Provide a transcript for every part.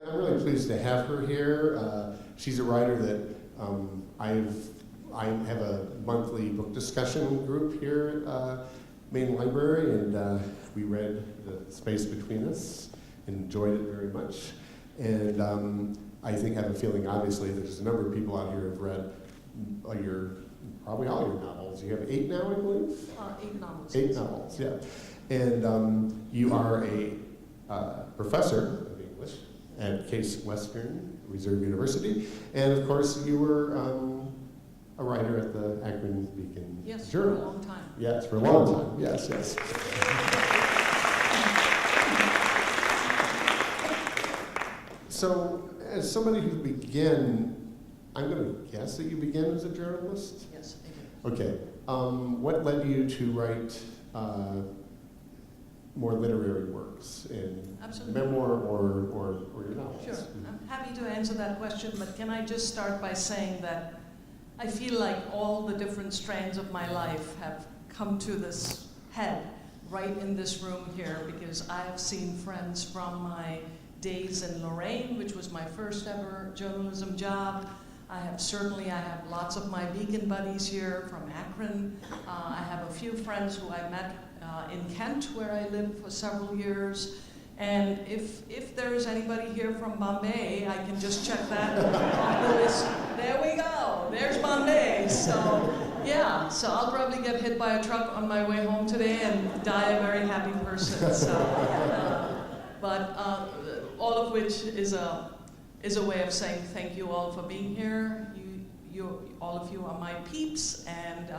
I'm really pleased to have her here. She's a writer that I have a monthly book discussion group here at Main Library, and we read The Space Between Us, enjoyed it very much. And I think I have a feeling, obviously, that there's a number of people out here who have read probably all your novels. You have 8 now, I believe? 8 novels. 8 novels, yeah. And you are a professor of English at Case Western Reserve University, and of course you were a writer at the Akron Beacon Yes, Journal. for a long time. Yes, for a long time. Yes, yes. So, as somebody who began, I'm going to guess that you began as a journalist? Yes, I did. Okay. What led you to write more literary works in Absolutely. memoir or your novels? Sure. I'm happy to answer that question, but can I just start by saying that I feel like all the different strands of my life have come to this head right in this room here, because I have seen friends from my days in Lorraine, which was my first ever journalism job. I have lots of my Beacon buddies here from Akron. I have a few friends who I met in Kent, where I lived for several years. And if there's anybody here from Bombay, I can just check that on the list. There we go. There's Bombay. So yeah, so I'll probably get hit by a truck on my way home today and die a very happy person. So, but all of which is a way of saying thank you all for being here. All of you are my peeps, and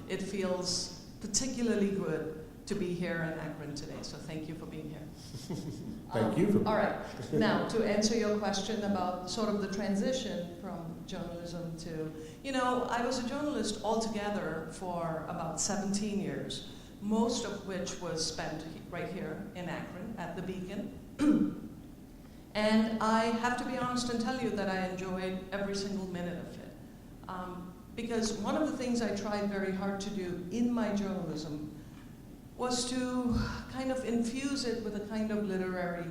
it feels particularly good to be here in Akron today. So thank you for being here. Thank you for being all right. Now, to answer your question about sort of the transition from journalism to, I was a journalist altogether for about 17 years, most of which was spent right here in Akron at the Beacon. And I have to be honest and tell you that I enjoyed every single minute of it. Because one of the things I tried very hard to do in my journalism was to kind of infuse it with a kind of literary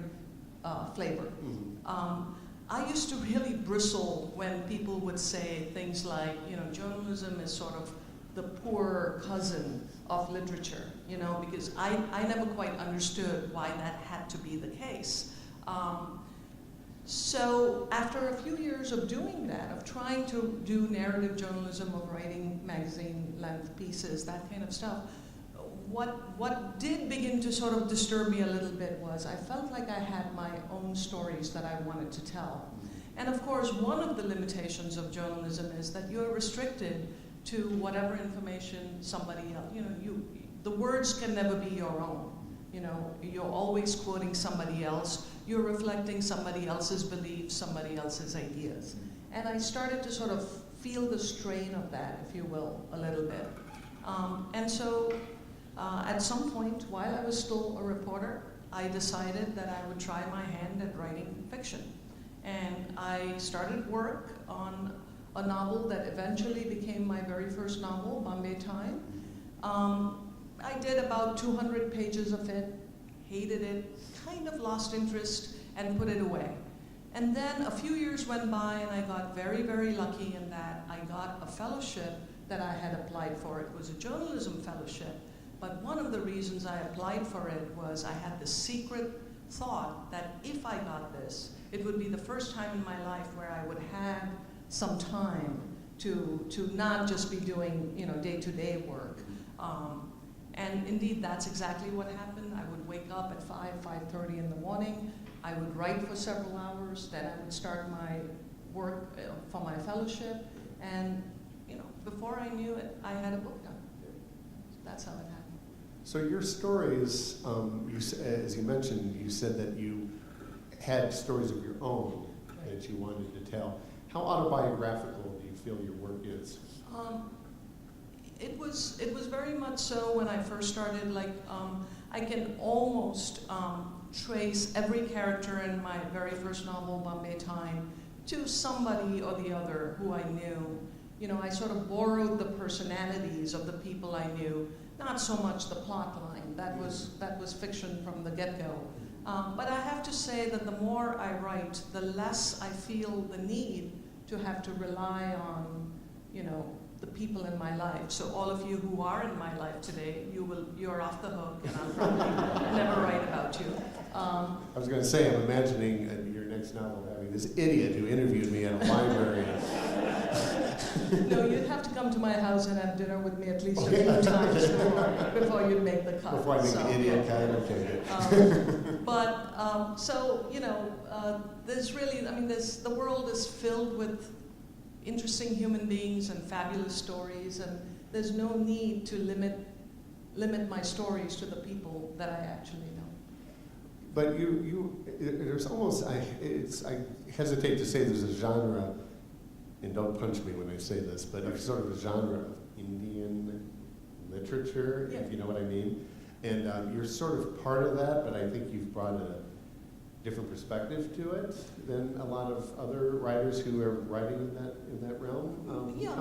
flavor. Mm-hmm. I used to really bristle when people would say things like, journalism is sort of the poor cousin of literature, because I never quite understood why that had to be the case. So after a few years of doing that, of trying to do narrative journalism, of writing magazine-length pieces, that kind of stuff, what did begin to sort of disturb me a little bit was I felt like I had my own stories that I wanted to tell. And of course, one of the limitations of journalism is that you're restricted to whatever information somebody else, the words can never be your own. You're always quoting somebody else. You're reflecting somebody else's beliefs, somebody else's ideas. And I started to sort of feel the strain of that, if you will, a little bit. And so at some point, while I was still a reporter, I decided that I would try my hand at writing fiction. And I started work on a novel that eventually became my very first novel, Bombay Time. I did about 200 pages of it, hated it, kind of lost interest, and put it away. And then a few years went by, and I got very, very lucky in that I got a fellowship that I had applied for. It was a journalism fellowship, but one of the reasons I applied for it was I had this secret thought that if I got this, it would be the first time in my life where I would have some time to not just be doing day-to-day work. And indeed, that's exactly what happened. I would wake up at 5:30 in the morning. I would write for several hours. Then I would start my work for my fellowship. And before I knew it, I had a book done. That's how it happened. So your stories, as you mentioned, you said that you had stories of your own that you wanted to tell. How autobiographical do you feel your work is? It was very much so when I first started. I can almost trace every character in my very first novel, Bombay Time, to somebody or the other who I knew. I sort of borrowed the personalities of the people I knew, not so much the plot line. That was fiction from the get-go. But I have to say that the more I write, the less I feel the need to have to rely on, the people in my life. So all of you who are in my life today, you're off the hook, and I'll probably never write about you. I was going to say, I'm imagining your next novel having this idiot who interviewed me at a library. No, you'd have to come to my house and have dinner with me at least a few times before you'd make the cut. Before I make the idiot cut, okay. There's really, the world is filled with interesting human beings and fabulous stories, and there's no need to limit my stories to the people that I actually know. But there's almost, I hesitate to say there's a genre, and don't punch me when I say this, but it's sort of a genre of Indian literature, yeah. If you know what I mean. And you're sort of part of that, but I think you've brought a different perspective to it than a lot of other writers who are writing in that realm.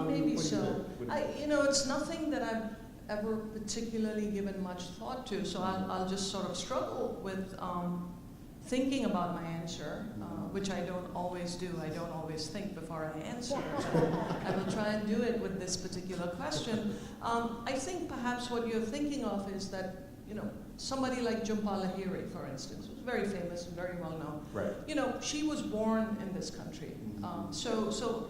Maybe so. It's nothing that I've ever particularly given much thought to, so I'll just sort of struggle with thinking about my answer, which I don't always do. I don't always think before I answer. So I will try and do it with this particular question. I think perhaps what you're thinking of is that, somebody like Jhumpa Lahiri, for instance, was very famous and very well known. Right. She was born in this country. So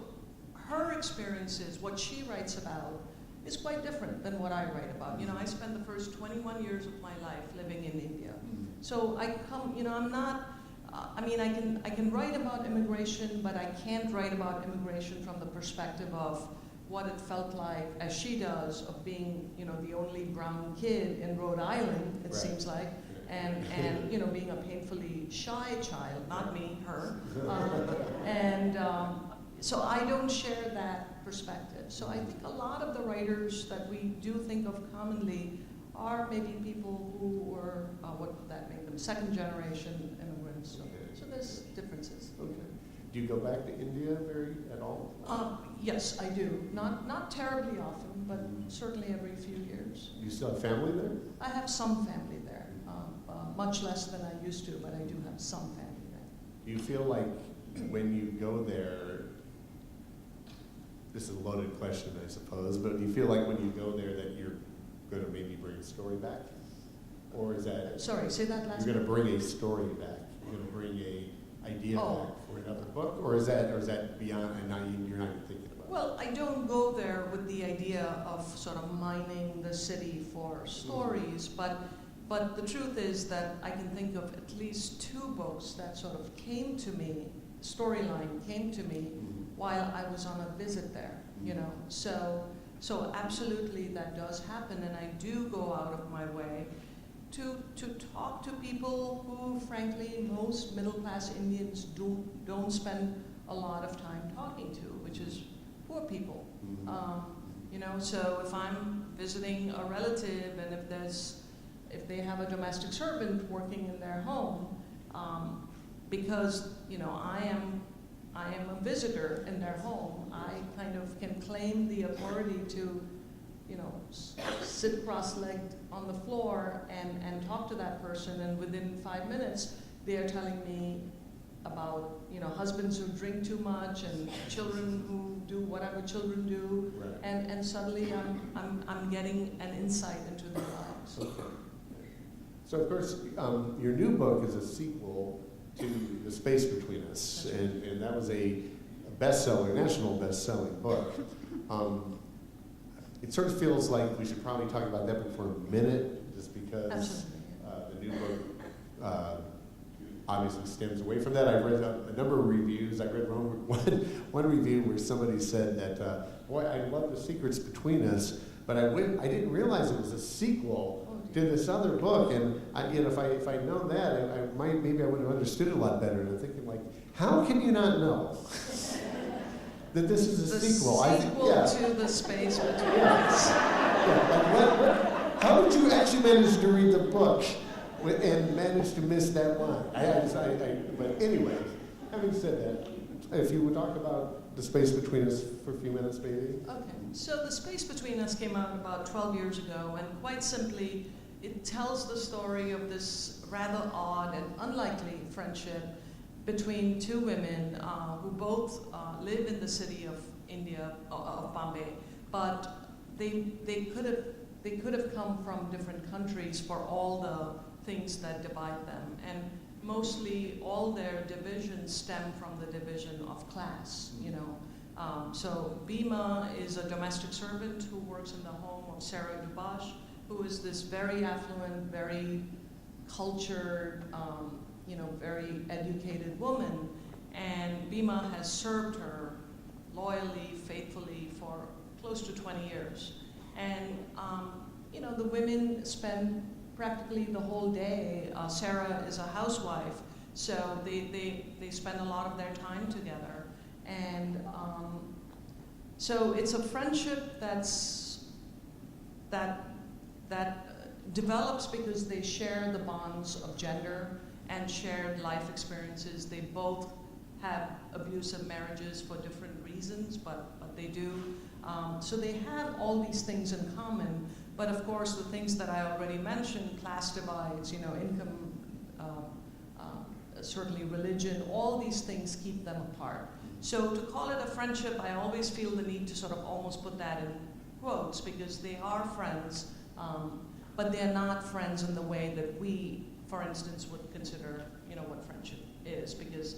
her experiences, what she writes about, is quite different than what I write about. I spent the first 21 years of my life living in India. So I come, I'm not, I can write about immigration, but I can't write about immigration from the perspective of what it felt like, as she does, of being, the only brown kid in Rhode Island, it right. seems like, and being a painfully shy child, not me, her. So I don't share that perspective. So I think a lot of the writers that we do think of commonly are maybe people who were, what would that make them, second generation immigrants. So there's differences. Okay. Do you go back to India at all? Yes, I do. Not terribly often, but certainly every few years. You still have family there? I have some family there, much less than I used to, but I do have some family there. Do you feel like when you go there, this is a loaded question, I suppose, but do you feel like when you go there that you're going to maybe bring a story back? Or is that... Sorry, say that last You're going to bring a story back? You're going to bring a idea back for another book? Or is that beyond, and you're not even thinking about it? Well, I don't go there with the idea of sort of mining the city for stories, but the truth is that I can think of at least two books that sort of came to me, storyline came to me while I was on a visit there, So absolutely that does happen, and I do go out of my way to talk to people who, frankly, most middle-class Indians don't spend a lot of time talking to, which is poor people. So if I'm visiting a relative and if they have a domestic servant working in their home, because I am a visitor in their home, I kind of can claim the authority to sit cross-legged on the floor and talk to that person, and within 5 minutes they're telling me about husbands who drink too much and children who do whatever children do, right. and suddenly I'm getting an insight into their lives. Okay. So of course your new book is a sequel to The Space Between Us, and that was a bestseller, national best-selling book. It sort of feels like we should probably talk about that book for a minute, just because the new book obviously stems away from that. I've read a number of reviews. I read one review where somebody said that, boy, I love The Secrets Between Us, but I didn't realize it was a sequel to this other book, and if I'd known that, maybe I would have understood it a lot better. And I'm thinking, like, how can you not know that this is a sequel? To The Space Between Us. How did you actually manage to read the book and manage to miss that line? But anyway, having said that, if you would talk about The Space Between Us for a few minutes, maybe. Okay. So The Space Between Us came out about 12 years ago, and quite simply, it tells the story of this rather odd and unlikely friendship between two women who both live in the city of India, of Bombay, but they could have come from different countries for all the things that divide them, and mostly all their divisions stem from the division of class. So Bhima is a domestic servant who works in the home of Sarah Dubash, who is this very affluent, very cultured, very educated woman, and Bhima has served her loyally, faithfully for close to 20 years. And the women spend practically the whole day. Sarah is a housewife, so they spend a lot of their time together. And so it's a friendship that develops because they share the bonds of gender and shared life experiences. They both have abusive marriages for different reasons, but they do. So they have all these things in common. But of course, the things that I already mentioned, class divides, income, certainly religion, all these things keep them apart. So to call it a friendship, I always feel the need to sort of almost put that in quotes, because they are friends, but they're not friends in the way that we, for instance, would consider, what friendship is, because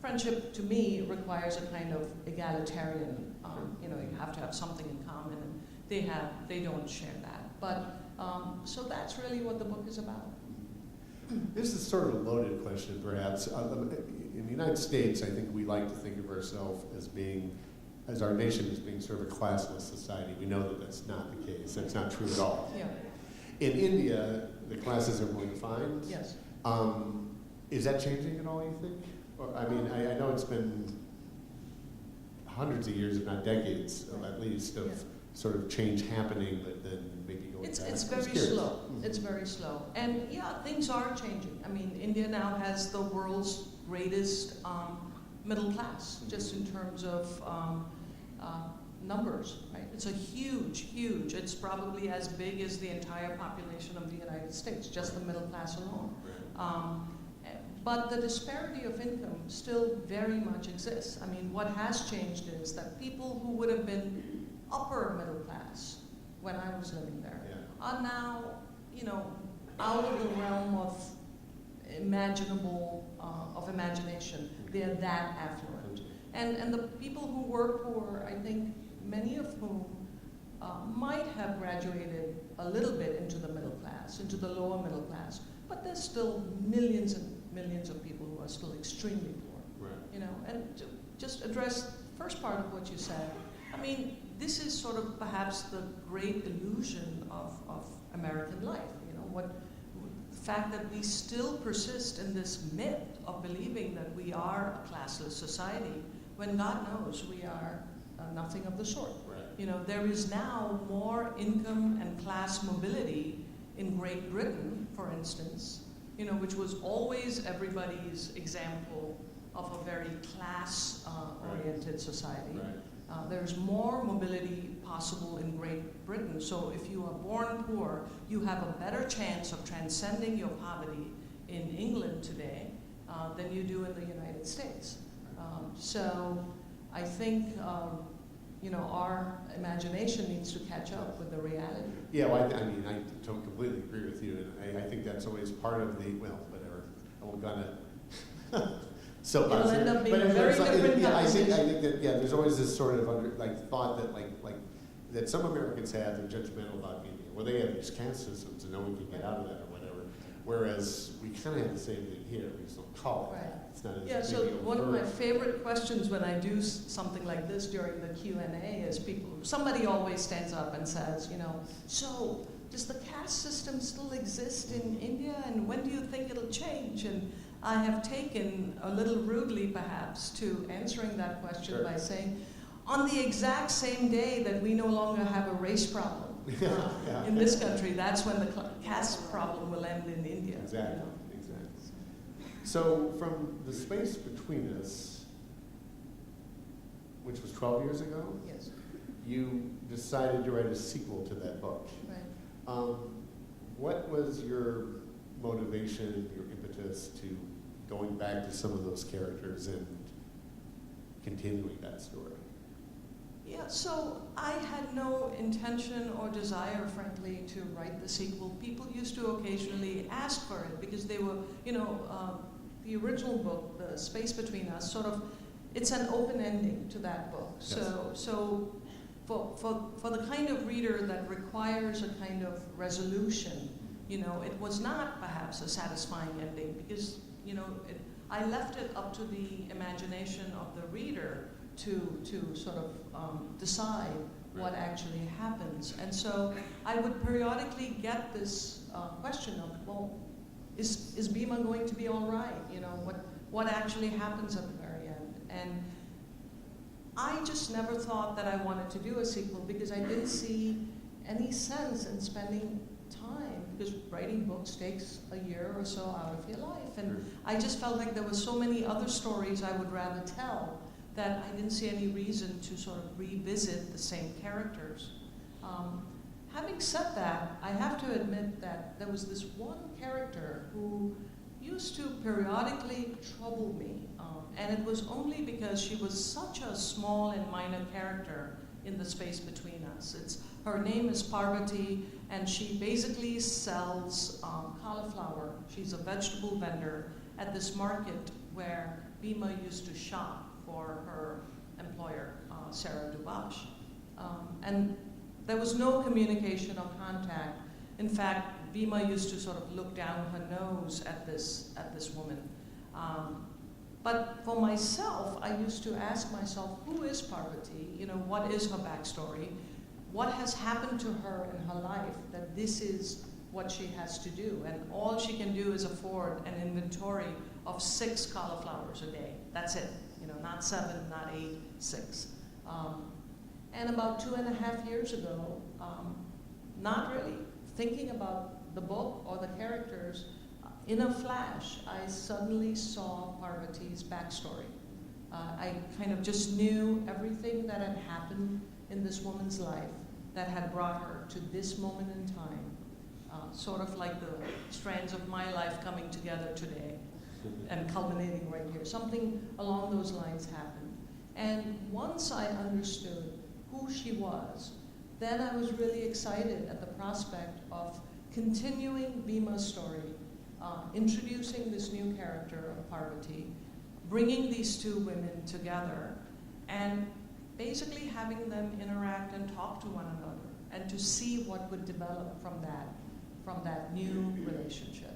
friendship to me requires a kind of egalitarian, you have to have something in common, and they don't share that. But, so that's really what the book is about. This is sort of a loaded question, perhaps. In the United States, I think we like to think of ourselves as our nation as being sort of a classless society. We know that that's not the case. That's not true at all. Yeah. In India, the classes are more defined. Yes. Is that changing at all, you think? Or, I mean, I know it's been hundreds of years, if not decades, at least, of sort of change happening, but then maybe going back. It's very slow. It's very slow. And yeah, things are changing. I mean, India now has the world's greatest middle class, just in terms of numbers, right? It's a huge, it's probably as big as the entire population of the United States, just the middle class alone. But the disparity of income still very much exists. I mean, what has changed is that people who would have been upper middle class when I was living there are now, out of the realm of imagination. They're that affluent. And the people who were poor, I think many of whom might have graduated a little bit into the middle class, into the lower middle class, but there's still millions and millions of people who are still extremely poor. Right. And to just address the first part of what you said, I mean, this is sort of perhaps the great illusion of American life. The fact that we still persist in this myth of believing that we are a classless society, when God knows we are nothing of the sort. Right. There is now more income and class mobility in Great Britain, for instance, which was always everybody's example of a very class-oriented society. Right. There's more mobility possible in Great Britain. So if you are born poor, you have a better chance of transcending your poverty in England today than you do in the United States. So I think our imagination needs to catch up with the reality. Yeah, well, I mean, I don't completely agree with you, and I think that's always part of the, whatever, I won't gonna soapbox. It'll end up being a very different I think that, there's always this sort of thought that that some Americans have, they're judgmental about India, where they have these caste systems and no one can get out of that or whatever, whereas we kind of have the same thing here, we just don't call it that. It's not as so one of my favorite questions when I do something like this during the Q&A is somebody always stands up and says, so does the caste system still exist in India, and when do you think it'll change? And I have taken, a little rudely perhaps, to answering that question by saying, on the exact same day that we no longer have a race problem in this country, that's when the caste problem will end in India. Exactly. So from the space between us, which was 12 years ago, yes, you decided to write a sequel to that book. Right. What was your motivation, your impetus to going back to some of those characters and continuing that story? Yeah, so I had no intention or desire, frankly, to write the sequel. People used to occasionally ask for it because they were, the original book, The Space Between Us, sort of, it's an open ending to that book. Yes. So for the kind of reader that requires a kind of resolution, it was not perhaps a satisfying ending because, I left it up to the imagination of the reader to sort of decide what actually happens. And so I would periodically get this question of, well, is Bhima going to be all right? What actually happens at the very end? And I just never thought that I wanted to do a sequel because I didn't see any sense in spending time, because writing books takes a year or so out of your life. And I just felt like there were so many other stories I would rather tell that I didn't see any reason to sort of revisit the same characters. Having said that, I have to admit that there was this one character who used to periodically trouble me, and it was only because she was such a small and minor character in the space between us. Her name is Parvati, and she basically sells cauliflower. She's a vegetable vendor at this market where Bhima used to shop for her employer, Sarah Dubash. And there was no communication or contact. In fact, Bhima used to sort of look down her nose at this woman. But for myself, I used to ask myself, who is Parvati? What is her backstory? What has happened to her in her life that this is what she has to do? And all she can do is afford an inventory of 6 cauliflowers a day. That's it. Not 7, not 8, 6. And about 2.5 years ago, not really thinking about the book or the characters, in a flash, I suddenly saw Parvati's backstory. I kind of just knew everything that had happened in this woman's life that had brought her to this moment in time, sort of like the strands of my life coming together today and culminating right here. Something along those lines happened. And once I understood who she was, then I was really excited at the prospect of continuing Bhima's story, introducing this new character of Parvati, bringing these 2 women together, and basically having them interact and talk to one another, and to see what would develop from that new relationship.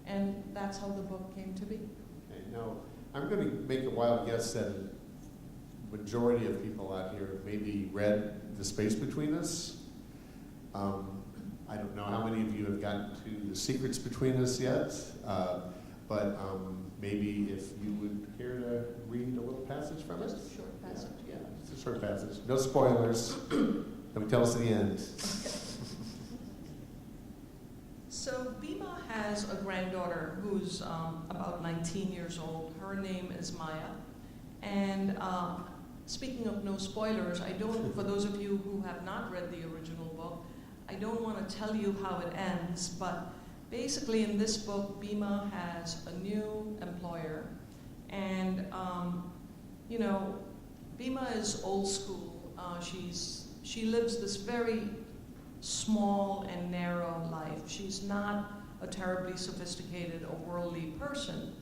And that's how the book came to be. Okay, now, I'm going to make a wild guess that the majority of people out here maybe read The Space Between Us. I don't know how many of you have gotten to The Secrets Between Us yet, but maybe if you would care to read a little passage from it? Just a short passage, yeah. It's a short passage. No spoilers. Don't tell us the end. So Bhima has a granddaughter who's about 19 years old. Her name is Maya. And speaking of no spoilers, for those of you who have not read the original book, I don't want to tell you how it ends, but basically in this book, Bhima has a new employer. And, Bhima is old school. She lives this very small and narrow life. She's not a terribly sophisticated or worldly person.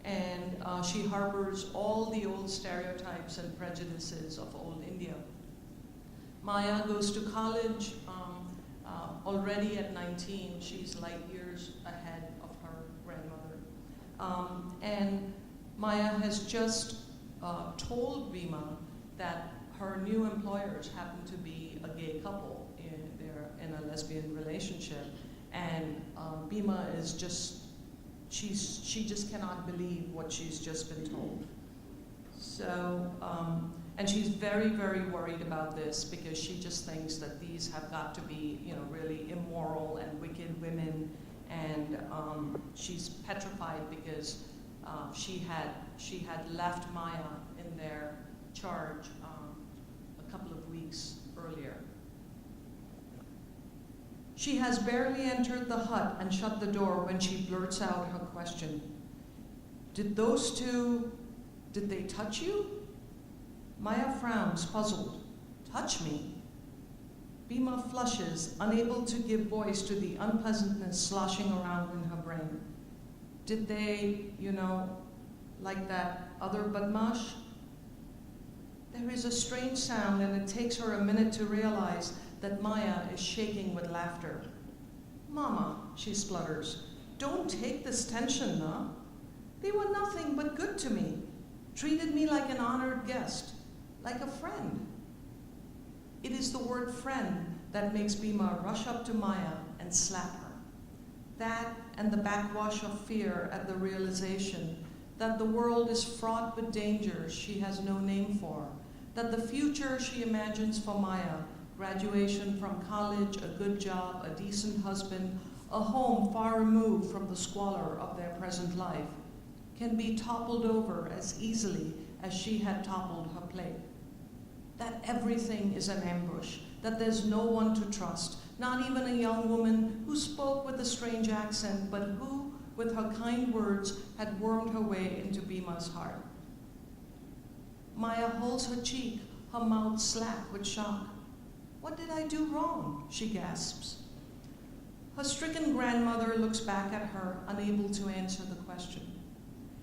And she harbors all the old stereotypes and prejudices of old India. Maya goes to college. Already at 19, she's light years ahead of her grandmother. And Maya has just told Bhima that her new employers happen to be a gay couple. They're in a lesbian relationship. And Bhima is she just cannot believe what she's just been told. So, and she's very, very worried about this because she just thinks that these have got to be, really immoral and wicked women. And she's petrified because she had left Maya in their charge a couple of weeks earlier. She has barely entered the hut and shut the door when she blurts out her question. Did those two, did they touch you? Maya frowns, puzzled. Touch me? Bhima flushes, unable to give voice to the unpleasantness sloshing around in her brain. Did they, like that other badmash? There is a strange sound, and it takes her a minute to realize that Maya is shaking with laughter. Mama, she splutters, don't take this tension, nah? They were nothing but good to me, treated me like an honored guest, like a friend. It is the word friend that makes Bhima rush up to Maya and slap her. That and the backwash of fear at the realization that the world is fraught with dangers she has no name for, that the future she imagines for Maya, graduation from college, a good job, a decent husband, a home far removed from the squalor of their present life, can be toppled over as easily as she had toppled her plate. That everything is an ambush, that there's no one to trust, not even a young woman who spoke with a strange accent, but who, with her kind words, had wormed her way into Bhima's heart. Maya holds her cheek, her mouth slack with shock. What did I do wrong? She gasps. Her stricken grandmother looks back at her, unable to answer the question.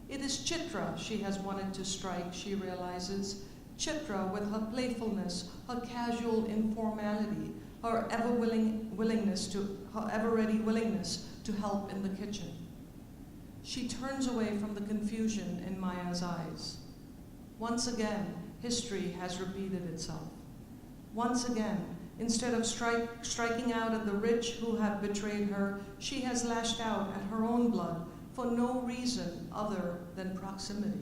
It is Chitra she has wanted to strike, she realizes. Chitra with her playfulness, her casual informality, her ever-ready willingness to help in the kitchen. She turns away from the confusion in Maya's eyes. Once again, history has repeated itself. Once again, instead of striking out at the rich who have betrayed her, she has lashed out at her own blood for no reason other than proximity.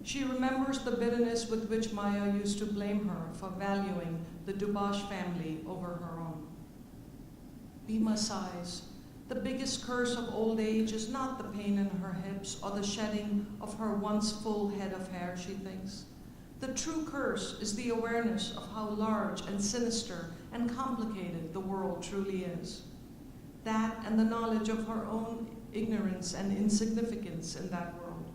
She remembers the bitterness with which Maya used to blame her for valuing the Dubash family over her own. Bhima sighs. The biggest curse of old age is not the pain in her hips or the shedding of her once full head of hair, she thinks. The true curse is the awareness of how large and sinister and complicated the world truly is. That and the knowledge of her own ignorance and insignificance in that world.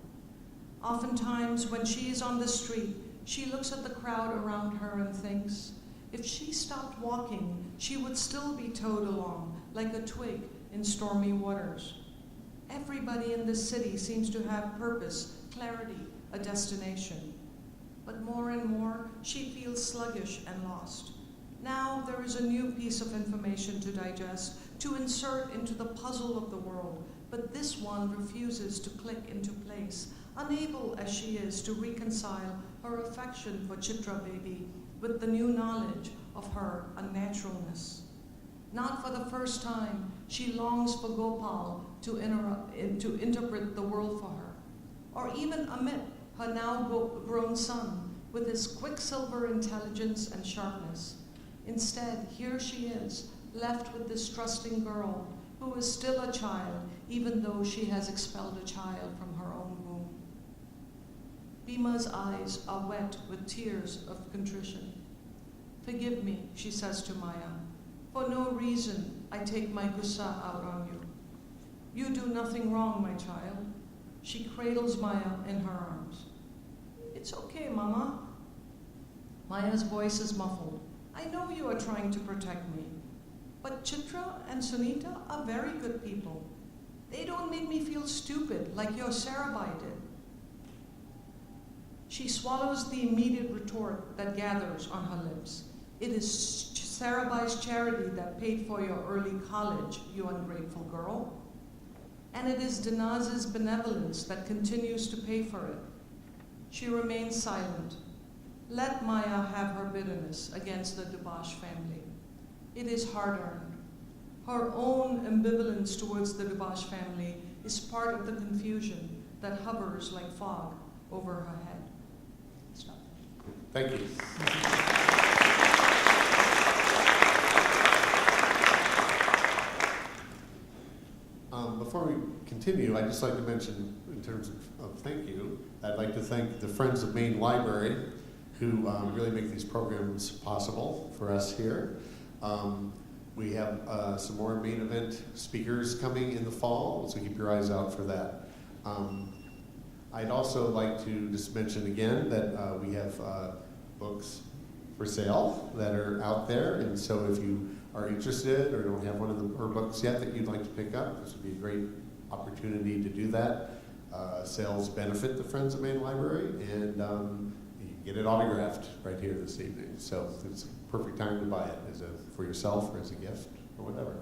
Oftentimes, when she is on the street, she looks at the crowd around her and thinks, if she stopped walking, she would still be towed along like a twig in stormy waters. Everybody in this city seems to have purpose, clarity, a destination. But more and more, she feels sluggish and lost. Now there is a new piece of information to digest, to insert into the puzzle of the world, but this one refuses to click into place, unable as she is to reconcile her affection for Chitra baby with the new knowledge of her unnaturalness. Not for the first time, she longs for Gopal to interpret the world for her, or even Amit, her now grown son, with his quicksilver intelligence and sharpness. Instead, here she is, left with this trusting girl, who is still a child, even though she has expelled a child from her own womb. Bhima's eyes are wet with tears of contrition. Forgive me, she says to Maya. For no reason, I take my gussa out on you. You do nothing wrong, my child. She cradles Maya in her arms. It's okay, Mama. Maya's voice is muffled. I know you are trying to protect me, but Chitra and Sunita are very good people. They don't make me feel stupid like your Sarabhai did. She swallows the immediate retort that gathers on her lips. It is Sarabhai's charity that paid for your early college, you ungrateful girl. And it is Dinaz's benevolence that continues to pay for it. She remains silent. Let Maya have her bitterness against the Dubash family. It is hard-earned. Her own ambivalence towards the Dubash family is part of the confusion that hovers like fog over her head. Stop. Thank you. Before we continue, I'd just like to mention, in terms of thank you, I'd like to thank the Friends of Maine Library, who really make these programs possible for us here. We have some more main event speakers coming in the fall, so keep your eyes out for that. I'd also like to just mention again that we have books for sale that are out there, and so if you are interested or don't have one of her books yet that you'd like to pick up, this would be a great opportunity to do that. Sales benefit the Friends of Maine Library, and you can get it autographed right here this evening. So it's a perfect time to buy it for yourself or as a gift or whatever.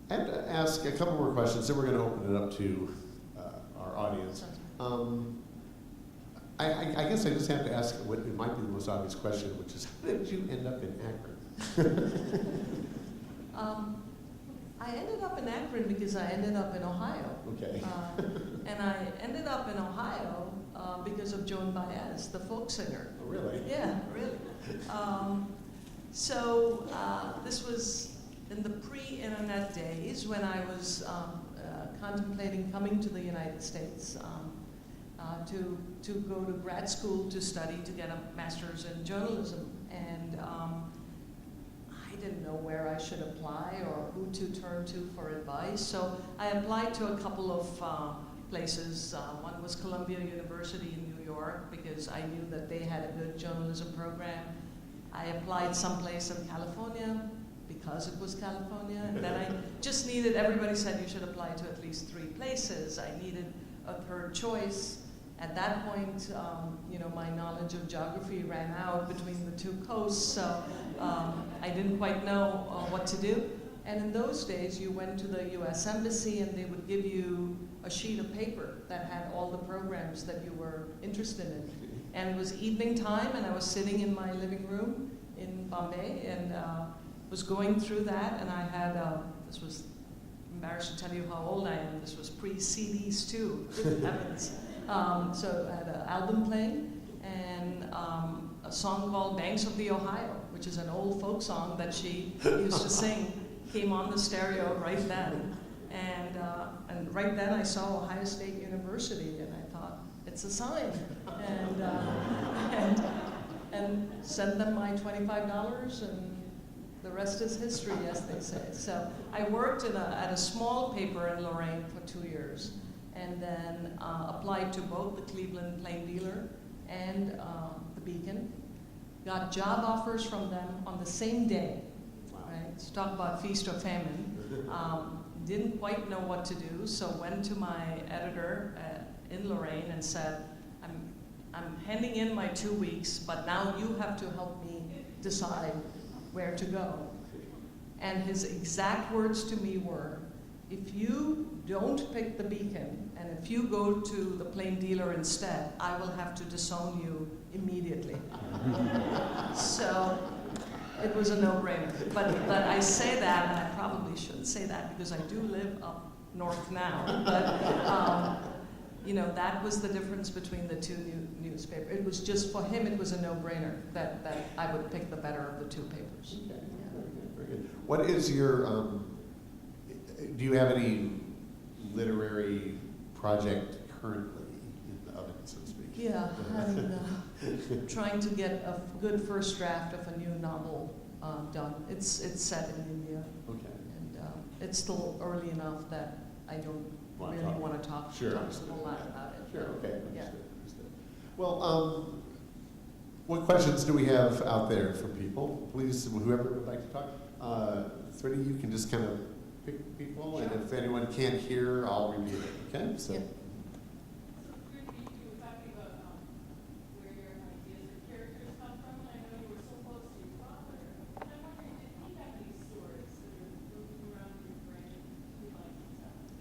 And ask a couple more questions, then we're going to open it up to our audience. I guess I just have to ask what it might be the most obvious question, which is, how did you end up in Akron? I ended up in Akron because I ended up in Ohio. Okay. And I ended up in Ohio because of Joan Baez, the folk singer. Oh, really? Yeah, really. This was in the pre-internet days when I was contemplating coming to the United States to go to grad school to study to get a master's in journalism. And I didn't know where I should apply or who to turn to for advice. So I applied to a couple of places. One was Columbia University in New York because I knew that they had a good journalism program. I applied someplace in California because it was California. And then I just needed, everybody said you should apply to at least 3 places. I needed a third choice. At that point, my knowledge of geography ran out between the 2 coasts, so I didn't quite know what to do. And in those days, you went to the US Embassy and they would give you a sheet of paper that had all the programs that you were interested in. And it was evening time, and I was sitting in my living room in Bombay and was going through that, and I had, this was, embarrassed to tell you how old I am, this was pre-CDs too, good heavens. So I had an album playing, and a song called Banks of the Ohio, which is an old folk song that she used to sing, came on the stereo right then. And right then I saw Ohio State University, and I thought, it's a sign. And sent them my $25, and the rest is history, as they say. So I worked at a small paper in Lorraine for 2 years, and then applied to both the Cleveland Plain Dealer and the Beacon. Got job offers from them on the same day. Wow. Right? So talk about feast or famine. Didn't quite know what to do, so went to my editor in Lorraine and said, I'm handing in my 2 weeks, but now you have to help me decide where to go. And his exact words to me were, if you don't pick the Beacon, and if you go to the Plain Dealer instead, I will have to disown you immediately. So it was a no-brainer. But I say that, and I probably shouldn't say that because I do live up north now. But that was the difference between the 2 newspapers. It was just, for him, it was a no-brainer that I would pick the better of the 2 papers. Okay. Very good. What is your, do you have any literary project currently in the oven, so to speak? Yeah, I'm trying to get a good first draft of a new novel done. It's set in India. Okay. And it's still early enough that I don't really want to talk a whole lot about it. Sure, okay. Yeah. Understood. Well, what questions do we have out there from people? Please, whoever would like to talk. Thrity, you can just kind of pick people, and if anyone can't hear, I'll repeat it, okay? So. Yeah.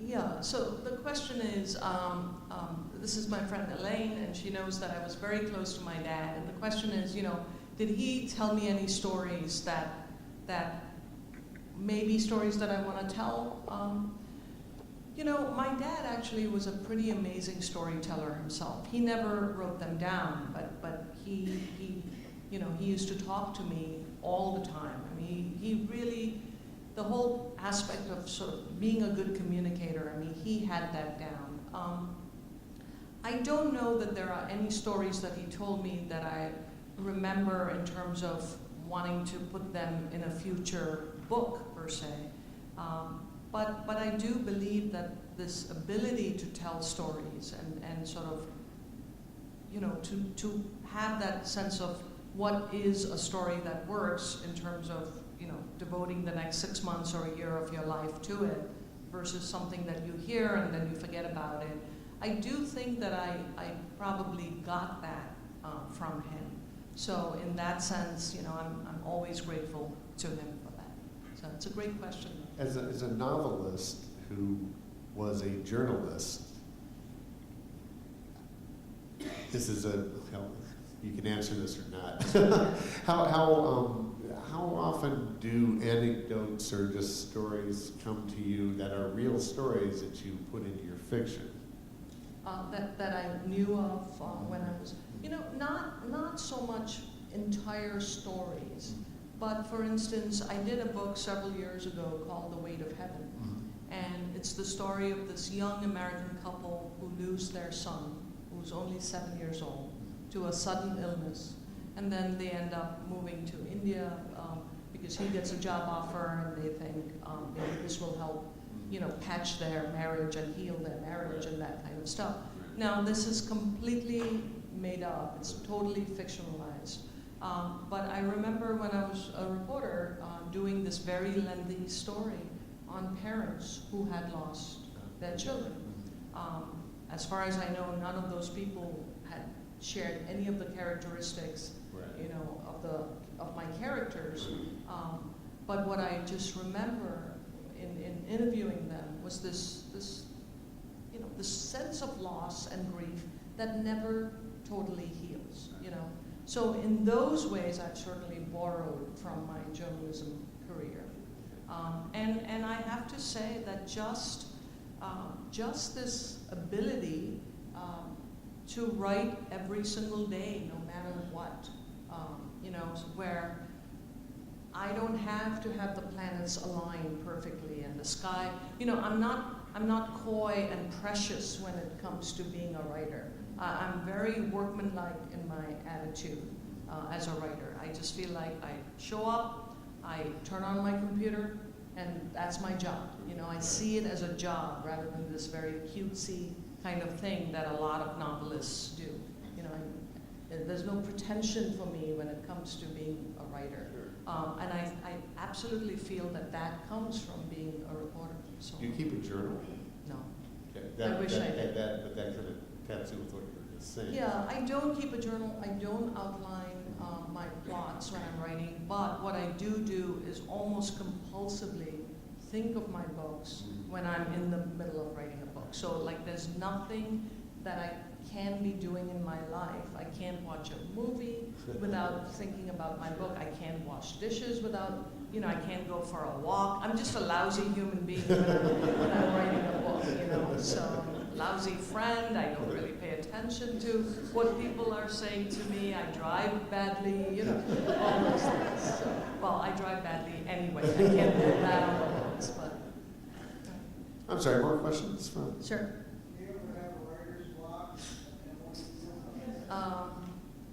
Yeah, so the question is, this is my friend Elaine, and she knows that I was very close to my dad, and the question is, did he tell me any stories that maybe stories that I want to tell? My dad actually was a pretty amazing storyteller himself. He never wrote them down, but he used to talk to me all the time. I mean, he really, the whole aspect of sort of being a good communicator, I mean, he had that down. I don't know that there are any stories that he told me that I remember in terms of wanting to put them in a future book per se. But I do believe that this ability to tell stories and sort of, to have that sense of what is a story that works in terms of, devoting the next 6 months or a year of your life to it versus something that you hear and then you forget about it. I do think that I probably got that from him. So in that sense, I'm always grateful to him for that. So it's a great question. As a novelist who was a journalist, this is you can answer this or not. How often do anecdotes or just stories come to you that are real stories that you put into your fiction? That I knew of when I was, not so much entire stories, but for instance, I did a book several years ago called The Weight of Heaven, and it's the story of this young American couple who lose their son, who's only 7 years old, to a sudden illness, and then they end up moving to India because he gets a job offer, and they think maybe this will help, patch their marriage and heal their marriage and that kind of stuff. Now, this is completely made up. It's totally fictionalized. But I remember when I was a reporter doing this very lengthy story on parents who had lost their children. As far as I know, none of those people had shared any of the characteristics, of my characters. But what I just remember in interviewing them was this sense of loss and grief that never totally heals, So in those ways, I've certainly borrowed from my journalism career. And I have to say that just this ability to write every single day, no matter what, where I don't have to have the planets align perfectly and the sky. I'm not coy and precious when it comes to being a writer. I'm very workmanlike in my attitude as a writer. I just feel like I show up, I turn on my computer, and that's my job. I see it as a job rather than this very cutesy kind of thing that a lot of novelists do. There's no pretension for me when it comes to being a writer. And I absolutely feel that comes from being a reporter. So. Do you keep a journal? No. Okay. I wish I did. But that kind of taps in with what you were just saying. Yeah, I don't keep a journal. I don't outline my plots when I'm writing. But what I do is almost compulsively think of my books when I'm in the middle of writing a book. So there's nothing that I can be doing in my life. I can't watch a movie without thinking about my book. I can't wash dishes without, I can't go for a walk. I'm just a lousy human being when I'm writing a book, So, lousy friend, I don't really pay attention to what people are saying to me. I drive badly, all those things. So, well, I drive badly anyway. I can't do that on the books, but. I'm sorry, more questions? Sure.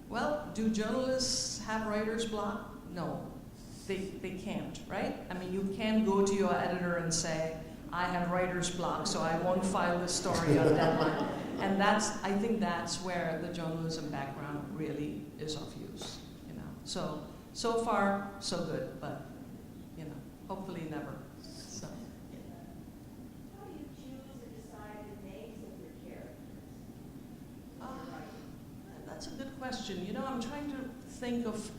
Well, do journalists have writer's block? No, they can't, right? I mean, you can't go to your editor and say, I have writer's block, so I won't file this story on deadline. And I think that's where the journalism background really is of use, So far, so good, but, hopefully never. So. How do you choose and decide the names of your characters? That's a good question. I'm trying to think of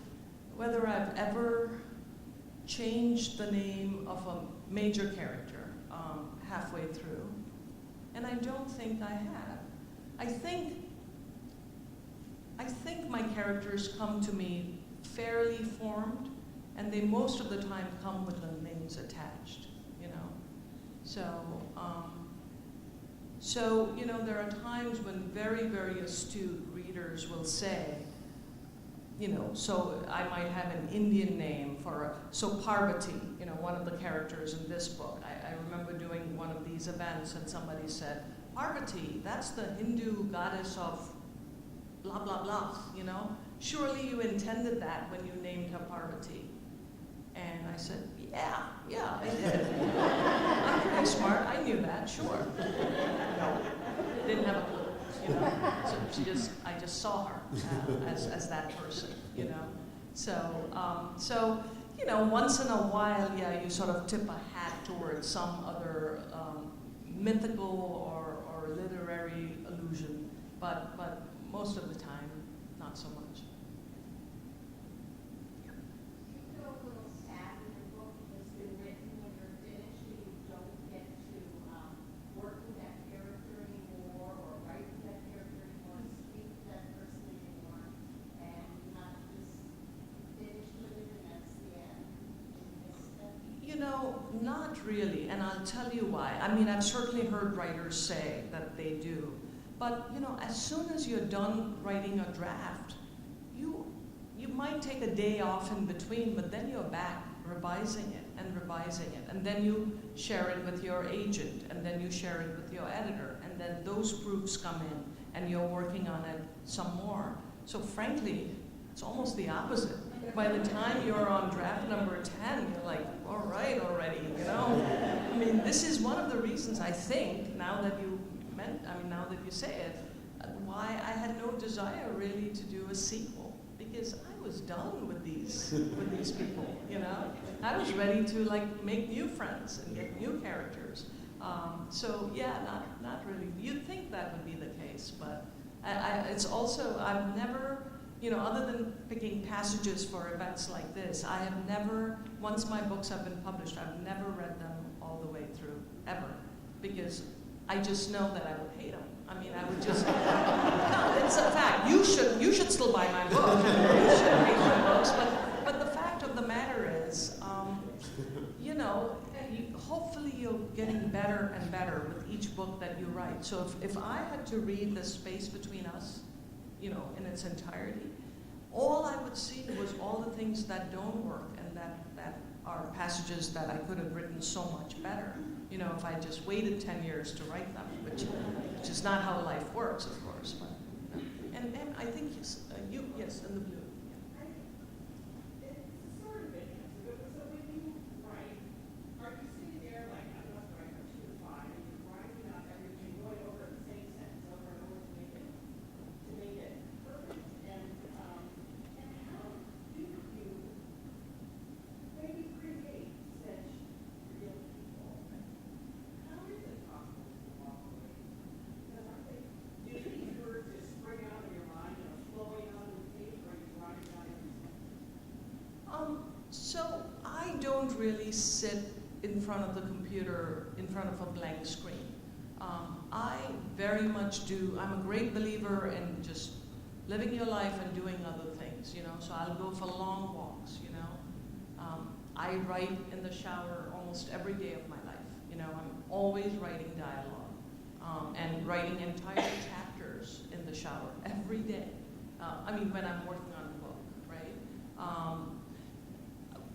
whether I've ever changed the name of a major character halfway through, and I don't think I have. I think my characters come to me fairly formed, and they most of the time come with the names attached, So, there are times when very, very astute readers will say, so I might have an Indian name so Parvati, one of the characters in this book. I remember doing one of these events and somebody said, Parvati, that's the Hindu goddess of blah, blah, blah, Surely you intended that when you named her Parvati. And I said, Yeah, I did. I'm pretty smart. I knew that, sure. No, didn't have a clue. You know, so I just saw her as that person. You know, so you know, once in a while, yeah, you sort of tip a hat towards some other mythical or literary allusion, but most of the time, not so much. You feel a little sad when your book has been written, when you're finished, and you don't get to work with that character anymore, or write with that character anymore, speak to that person anymore, and you're not just finished with it, and that's the end. You miss that? You know, not really, and I'll tell you why. I mean, I've certainly heard writers say that they do, but you know, as soon as you're done writing a draft, you might take a day off in between, but then you're back revising it, and then you share it with your agent, and then you share it with your editor, and then those proofs come in, and you're working on it some more. So frankly, it's almost the opposite. By the time you're on draft number 10, you're like, all right already, you know? I mean, this is one of the reasons I think, now that you say it, why I had no desire really to do a sequel, because I was done with these people, you know? I was ready to like make new friends and get new characters. So yeah, not really. You'd think that would be the case, but it's also, I've never, you know, other than picking passages for events like this, I have never, once my books have been published, I've never read them all the way through, ever. Because I just know that I would hate them. I mean, I would just, no, it's a fact. You should still buy my book. You should read my books. But the fact of the matter is, you know, hopefully you're getting better and better with each book that you write. So if I had to read The Space Between Us, you know, in its entirety, all I would see was all the things that don't work and that are passages that I could have written so much better. You know, if I just waited 10 years to write them, which is not how life works, of course. But and I think yes, in the blue. It's sort of an answer, but so when you write, are you sitting there like, I'm not writing a 2 to 5, and you're writing out everything, going over the same sentence over and over to make it perfect? And how do you maybe create such real people? How is it possible to walk away? Because I think, do these words just spring out of your mind and are flowing out of the page, or are you writing down everything? So I don't really sit in front of the computer, in front of a blank screen. I very much do, I'm a great believer in just living your life and doing other things, you know, so I'll go for long walks, you know. I write in the shower almost every day of my life, you know, I'm always writing dialogue and writing entire chapters in the shower every day. I mean, when I'm working on a book, right?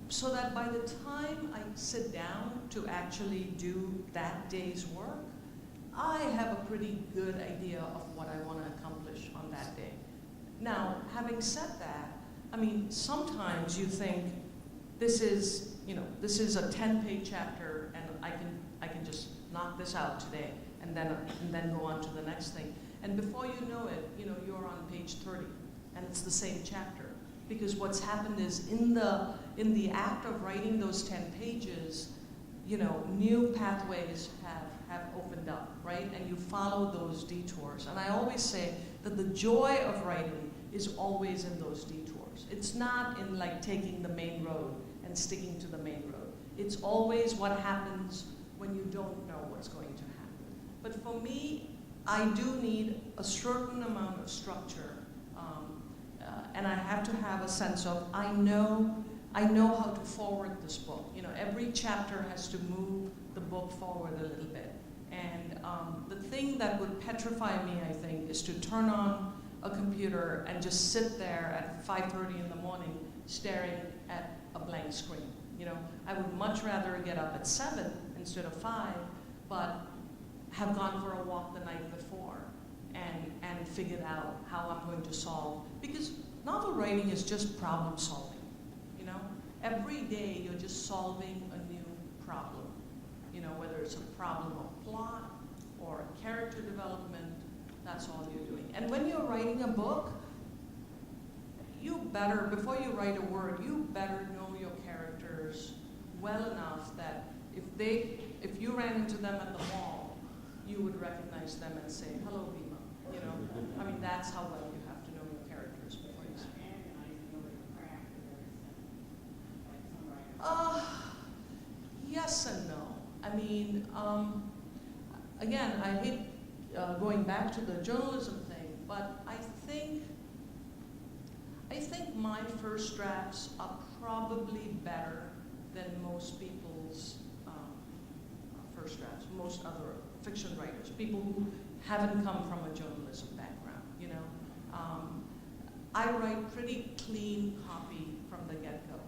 So that by the time I sit down to actually do that day's work, I have a pretty good idea of what I want to accomplish on that day. Now, having said that, I mean, sometimes you think this is, you know, this is a 10-page chapter, and I can just knock this out today, and then go on to the next thing. And before you know it, you know, you're on page 30, and it's the same chapter. Because what's happened is in the act of writing those 10 pages, you know, new pathways have opened up, right? And you follow those detours. And I always say that the joy of writing is always in those detours. It's not in like taking the main road and sticking to the main road. It's always what happens when you don't know what's going to happen. But for me, I do need a certain amount of structure. And I have to have a sense of, I know how to forward this book. You know, every chapter has to move the book forward a little bit. And the thing that would petrify me, I think, is to turn on a computer and just sit there at 5:30 in the morning staring at a blank screen. You know, I would much rather get up at 7 instead of 5, but have gone for a walk the night before and figured out how I'm going to solve. Because novel writing is just problem solving, you know? Every day you're just solving a problem. You know, whether it's a problem of plot or character development, that's all you're doing. And when you're writing a book, you better, before you write a word, you better know your characters well enough that if you ran into them at the mall, you would recognize them and say, "Hello, Bima." You know, I mean, that's how well you have to know your characters before you say. Yes and no. I mean, again, I hate going back to the journalism thing, but I think my first drafts are probably better than most people's first drafts, most other fiction writers, people who haven't come from a journalism background, you know. I write pretty clean copy from the get-go.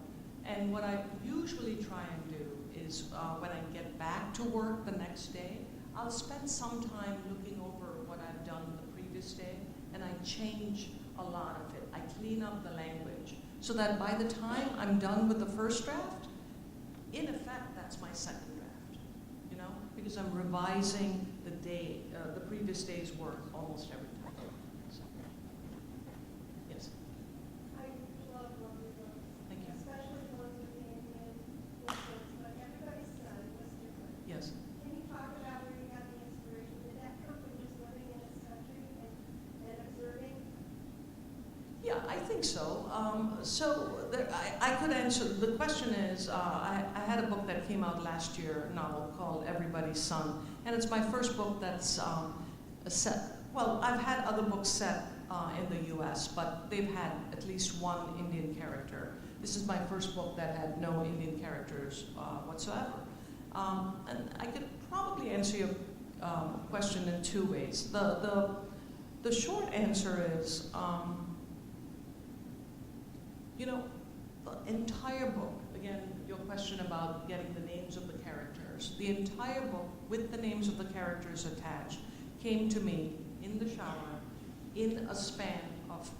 And what I usually try and do is when I get back to work the next day, I'll spend some time looking over what I've done the previous day, and I change a lot of it. I clean up the language so that by the time I'm done with the first draft, in effect, that's my second draft, you know, because I'm revising the previous day's work almost every time. So, yes. I love lovely books. Thank you. Especially the ones with the Indian influence, but everybody's son was different. Yes. Can you talk about where you got the inspiration? Did that come from just living in this country and observing? Yeah, I think so. I could answer. The question is, I had a book that came out last year, a novel called Everybody's Son, and it's my first book that's set. Well, I've had other books set in the U.S., but they've had at least one Indian character. This is my first book that had no Indian characters whatsoever. And I could probably answer your question in two ways. The short answer is, you know, the entire book, again, your question about getting the names of the characters, the entire book with the names of the characters attached came to me in the shower in a span of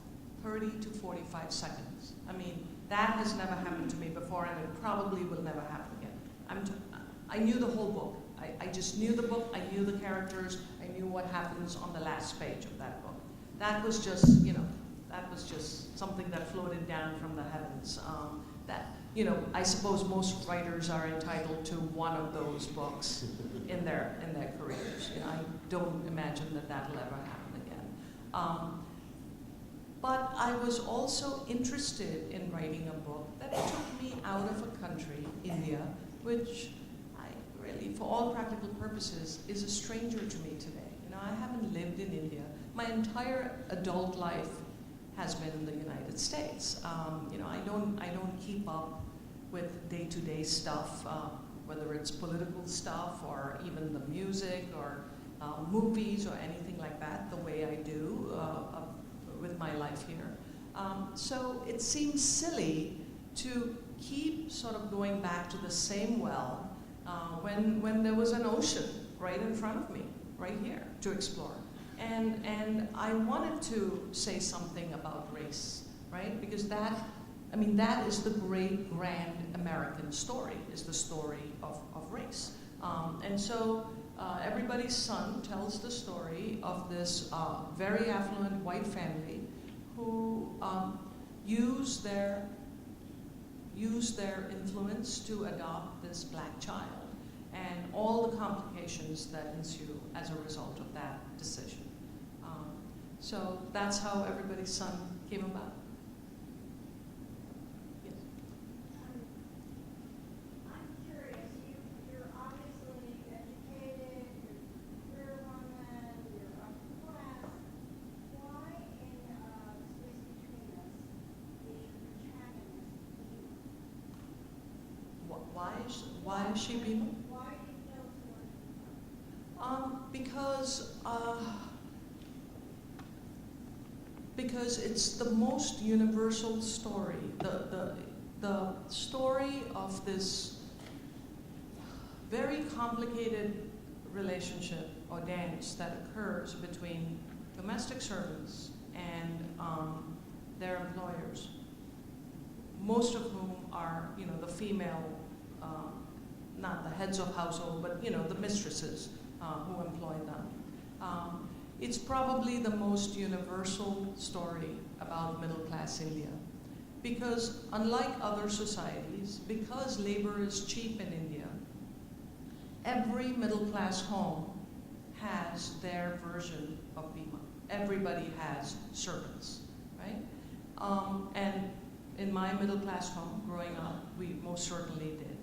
30 to 45 seconds. I mean, that has never happened to me before, and it probably will never happen again. I knew the whole book. I just knew the book, I knew the characters, I knew what happens on the last page of that book. That was just, you know, that was just something that floated down from the heavens. You know, I suppose most writers are entitled to one of those books in their careers. You know, I don't imagine that will ever happen again. But I was also interested in writing a book that took me out of a country, India, which I really, for all practical purposes, is a stranger to me today. You know, I haven't lived in India. My entire adult life has been in the United States. You know, I don't keep up with day-to-day stuff, whether it's political stuff or even the music or movies or anything like that, the way I do with my life here. So it seems silly to keep sort of going back to the same well when there was an ocean right in front of me, right here, to explore. And I wanted to say something about race, right? Because that is the great, grand American story, is the story of race. And so Everybody's Son tells the story of this very affluent white family who use their influence to adopt this black child and all the complications that ensue as a result of that decision. So that's how Everybody's Son came about. Yes. I'm curious, you're obviously educated, you're a career woman, you're upper class. Why in Space Between Us is your protagonist Bima? Why is she Bima? Why do you feel so much? Because it's the most universal story. The story of this very complicated relationship or dance that occurs between domestic servants and their employers, most of whom are, you know, the female not the heads of household, but the mistresses who employed them. It's probably the most universal story about middle-class India. Because unlike other societies, because labor is cheap in India, every middle-class home has their version of bima. Everybody has servants, right? And in my middle-class home, growing up, we most certainly did.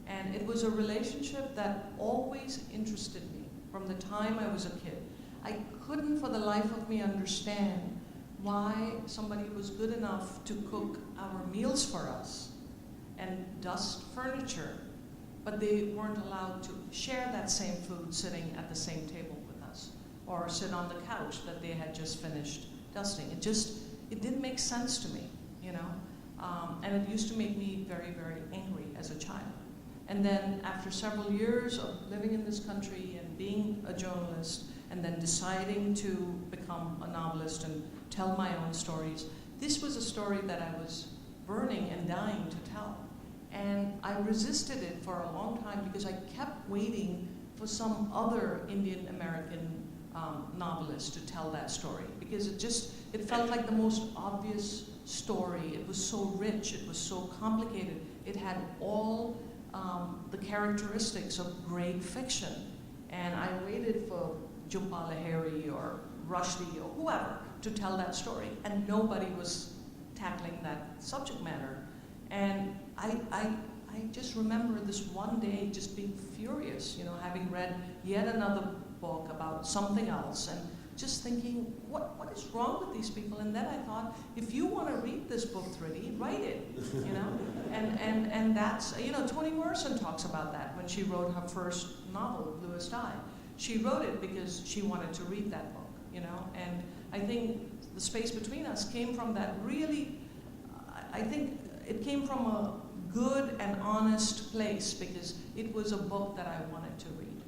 And it was a relationship that always interested me from the time I was a kid. I couldn't for the life of me understand why somebody was good enough to cook our meals for us and dust furniture, but they weren't allowed to share that same food sitting at the same table with us, or sit on the couch that they had just finished dusting. It didn't make sense to me, and it used to make me very, very angry as a child. And then after several years of living in this country and being a journalist, and then deciding to become a novelist and tell my own stories, this was a story that I was burning and dying to tell. And I resisted it for a long time because I kept waiting for some other Indian American novelist to tell that story, because it felt like the most obvious story. It was so rich, it was so complicated. It had all the characteristics of great fiction. And I waited for Jhumpa Lahiri or Rushdie or whoever to tell that story, and nobody was tackling that subject matter. And I just remember this one day just being furious, having read yet another book about something else, and just thinking, what is wrong with these people? And then I thought, if you want to read this book, Thrity, write it, And that's, Toni Morrison talks about that when she wrote her first novel, Bluest Eye. She wrote it because she wanted to read that book, And I think the space between us came from that really, I think it came from a good and honest place, because it was a book that I wanted to read,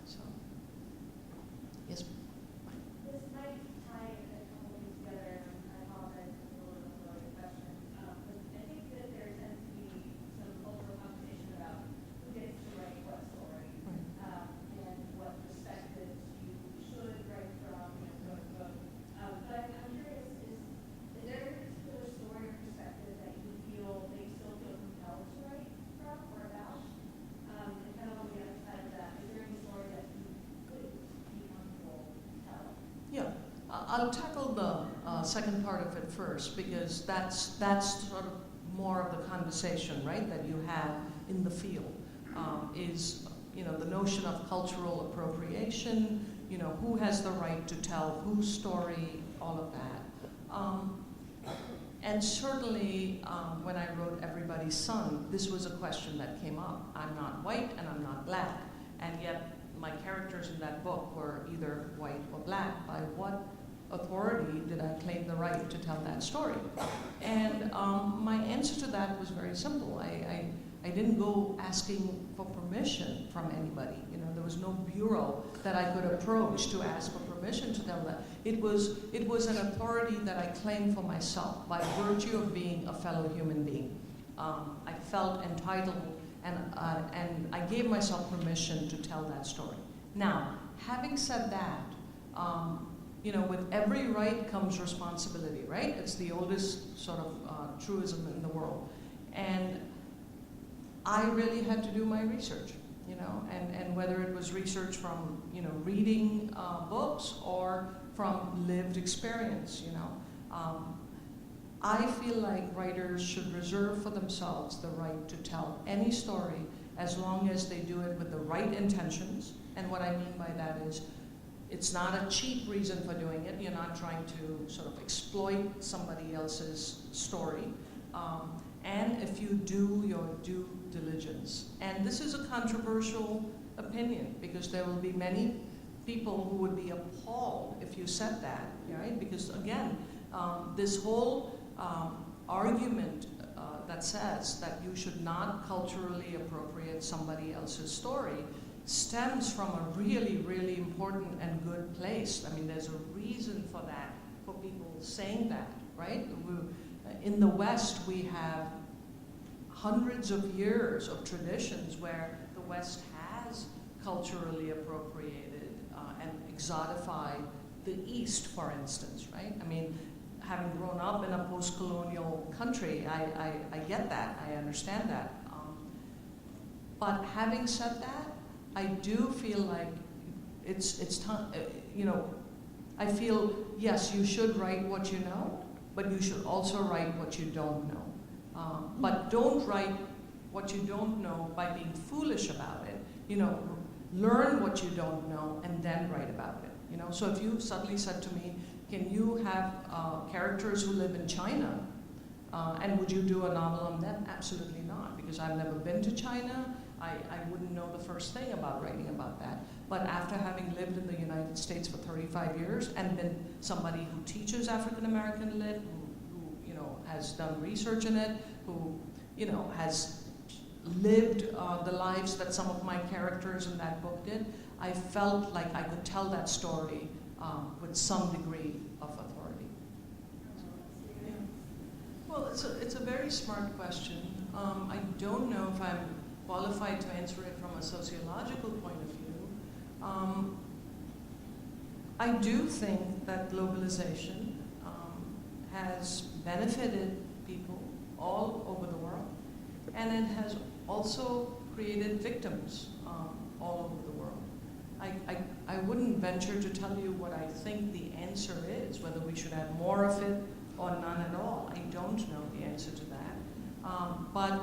So, yes. This might tie a couple of things together, and I apologize for a little bit of a loaded question. But I think that there tends to be some cultural conversation about who gets to write what story, and what perspectives you should write from, quote unquote. But I'm curious, is there a particular story or perspective that you still feel compelled to write from or about? And kind of on the other side of that, is there any story that you couldn't be comfortable telling? Yeah, I'll tackle the second part of it first, because that's sort of more of the conversation, right, that you have in the field, is the notion of cultural appropriation, who has the right to tell whose story, all of that. And certainly when I wrote Everybody's Son, this was a question that came up. I'm not white and I'm not black, and yet my characters in that book were either white or black. By what authority did I claim the right to tell that story? And my answer to that was very simple. I didn't go asking for permission from anybody. There was no bureau that I could approach to ask for permission to tell that. It was an authority that I claimed for myself by virtue of being a fellow human being. I felt entitled, and I gave myself permission to tell that story. Now, having said that, with every right comes responsibility, right? It's the oldest sort of truism in the world. And I really had to do my research, and whether it was research from, reading books or from lived experience, I feel like writers should reserve for themselves the right to tell any story as long as they do it with the right intentions. And what I mean by that is, it's not a cheap reason for doing it. You're not trying to sort of exploit somebody else's story. And if you do your due diligence. And this is a controversial opinion, because there will be many people who would be appalled if you said that, right? Because again, this whole argument that says that you should not culturally appropriate somebody else's story stems from a really, really important and good place. I mean, there's a reason for that, for people saying that, right? In the West, we have hundreds of years of traditions where the West has culturally appropriated and exotified the East, for instance, right? I mean, having grown up in a post-colonial country, I get that, I understand that. But having said that, I do feel like it's time, you know, I feel, yes, you should write what you know, but you should also write what you don't know. But don't write what you don't know by being foolish about it. You know, learn what you don't know and then write about it. You know, so if you suddenly said to me, can you have characters who live in China, and would you do a novel on them? Absolutely not, because I've never been to China. I wouldn't know the first thing about writing about that. But after having lived in the United States for 35 years and been somebody who teaches African American lit, who you know has done research in it, who you know has lived the lives that some of my characters in that book did, I felt like I could tell that story with some degree of authority. Yeah. Well, it's a very smart question. I don't know if I'm qualified to answer it from a sociological point of view. I do think that globalization has benefited people all over the world, and it has also created victims all over the world. I wouldn't venture to tell you what I think the answer is, whether we should have more of it or none at all. I don't know the answer to that. But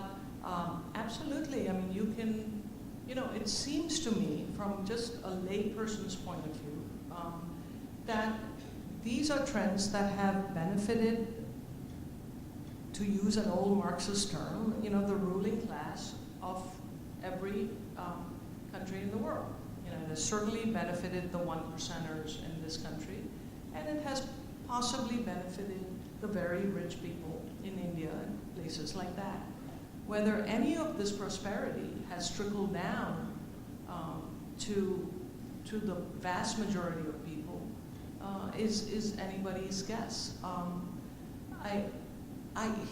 absolutely, I mean, you can, you know, it seems to me from just a layperson's point of view that these are trends that have benefited, to use an old Marxist term, you know, the ruling class of every country in the world. You know, it has certainly benefited the 1%ers in this country, and it has possibly benefited the very rich people in India and places like that. Whether any of this prosperity has trickled down to the vast majority of people is anybody's guess.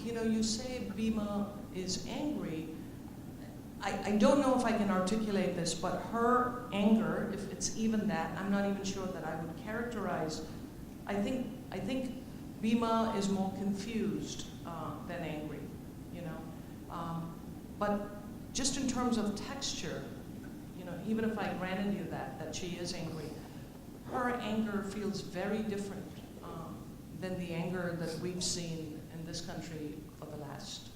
You know, you say Bhima is angry. I don't know if I can articulate this, but her anger, if it's even that, I'm not even sure that I would characterize. I think Bhima is more confused than angry, you know. But just in terms of texture, you know, even if I granted you that she is angry, her anger feels very different than the anger that we've seen in this country for the last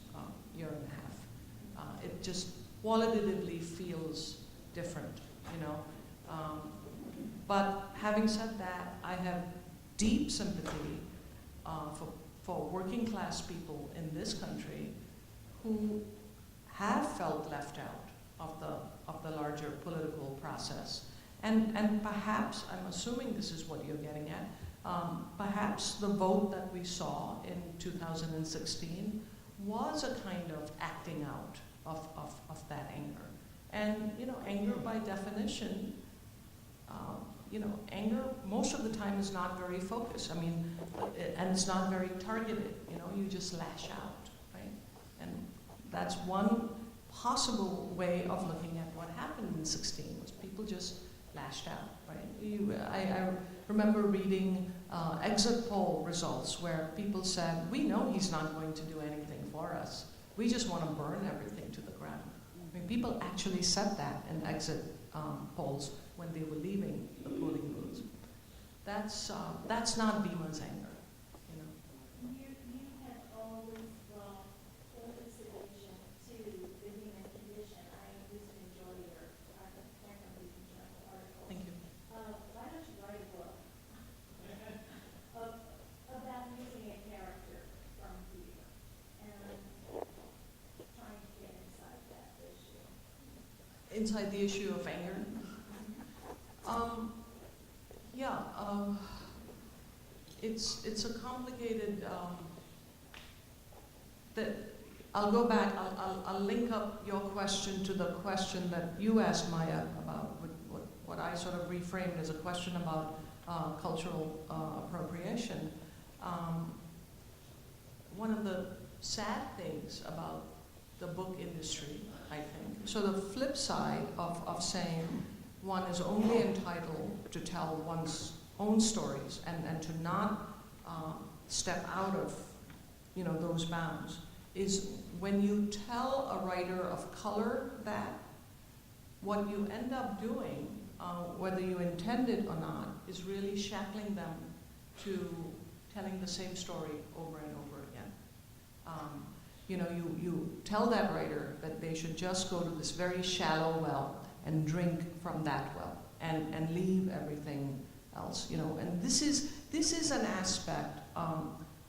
year and a half. It just qualitatively feels different, you know. But having said that, I have deep sympathy for working class people in this country who have felt left out of the larger political process. And perhaps, I'm assuming this is what you're getting at, perhaps the vote that we saw in 2016 was a kind of acting out of that anger. And, you know, anger by definition, you know, anger most of the time is not very focused. I mean, and it's not very targeted, you know, you just lash out, right? And that's one possible way of looking at what happened in 16, was people just lashed out, right? I remember reading exit poll results where people said, we know he's not going to do anything for us. We just want to burn everything to the ground. I mean, people actually said that in exit polls when they were leaving the polling booths. That's not Bhima's anger, you know. You have always brought full consideration to the human condition. I used to enjoy your Akron article. Thank you. Why don't you write a book about using a character from here and trying to get inside that issue? Inside the issue of anger? It's a complicated, I'll go back, I'll link up your question to the question that you asked Maya about, what I sort of reframed as a question about cultural appropriation. One of the sad things about the book industry, I think. So the flip side of saying one is only entitled to tell one's own stories and to not step out of, you know, those bounds, is when you tell a writer of color that, what you end up doing, whether you intend it or not, is really shackling them to telling the same story over and over again. You know, you tell that writer that they should just go to this very shallow well and drink from that well and leave everything else, you know. And this is an aspect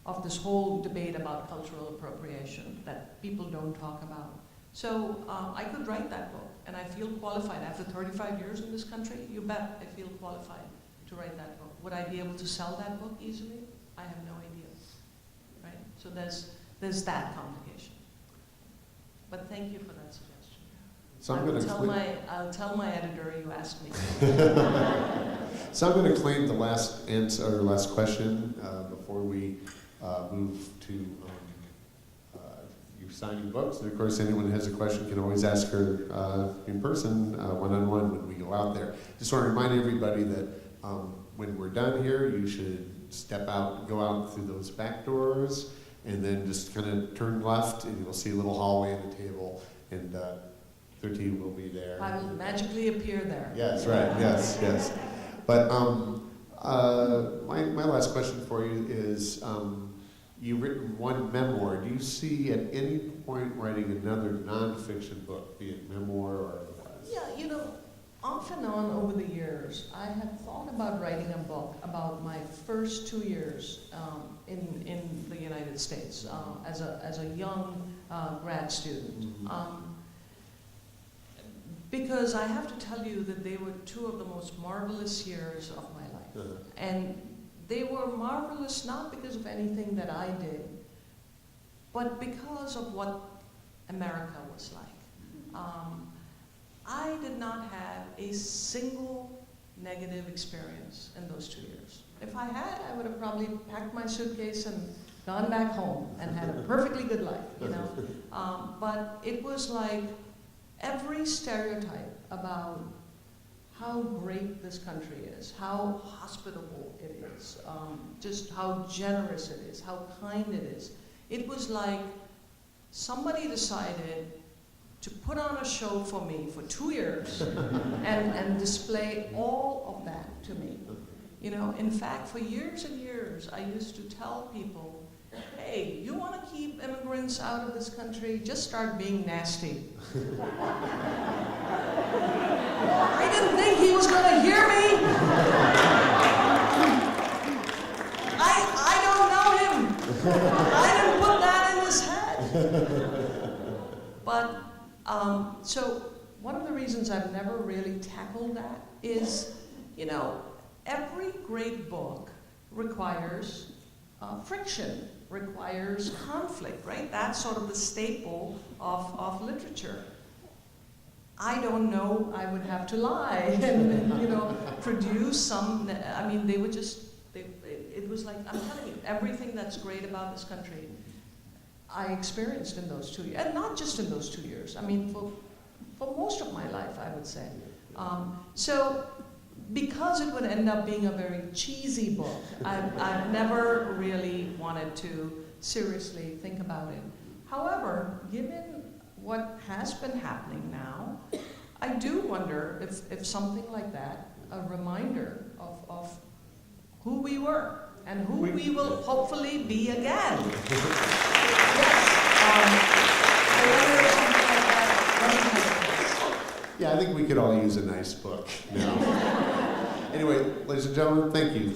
of this whole debate about cultural appropriation that people don't talk about. So I could write that book, and I feel qualified. After 35 years in this country, you bet I feel qualified to write that book. Would I be able to sell that book easily? I have no idea, right? So there's that complication. But thank you for that suggestion. So I'm going to I'll tell my editor you asked me. So I'm going to claim the last answer, or last question, before we move to you signing books. And of course, anyone who has a question can always ask her in person, one-on-one, when we go out there. Just want to remind everybody that when we're done here, you should step out, go out through those back doors, and then just kind of turn left, and you'll see a little hallway and a table, and Thrity will be there. I will magically appear there. Yes, right, yes, yes. But my last question for you is, you've written one memoir. Do you see at any point writing another nonfiction book, be it memoir or otherwise? Yeah, you know, off and on over the years, I had thought about writing a book about my first 2 years in the United States as a young grad student. Because I have to tell you that they were two of the most marvelous years of my life. And they were marvelous not because of anything that I did, but because of what America was like. I did not have a single negative experience in those 2 years. If I had, I would have probably packed my suitcase and gone back home and had a perfectly good life, you know. But it was like every stereotype about how great this country is, how hospitable it is, just how generous it is, how kind it is. It was like somebody decided to put on a show for me for 2 years and display all of that to me. You know, in fact, for years and years, I used to tell people, hey, you want to keep immigrants out of this country? Just start being nasty. I didn't think he was going to hear me. I don't know him. I didn't put that in his head. But, so one of the reasons I've never really tackled that is, you know, every great book requires friction, requires conflict, right? That's sort of the staple of literature. I don't know, I would have to lie and you know, produce some, I mean, they would just, it was like, I'm telling you, everything that's great about this country, I experienced in those 2 years, and not just in those 2 years, I mean, for most of my life, I would say. So, because it would end up being a very cheesy book, I've never really wanted to seriously think about it. However, given what has been happening now, I do wonder if something like that, a reminder of who we were and who we will hopefully be again. Yes. I wonder if something like that doesn't have a place. Yeah, I think we could all use a nice book now. Anyway, ladies and gentlemen, thank you.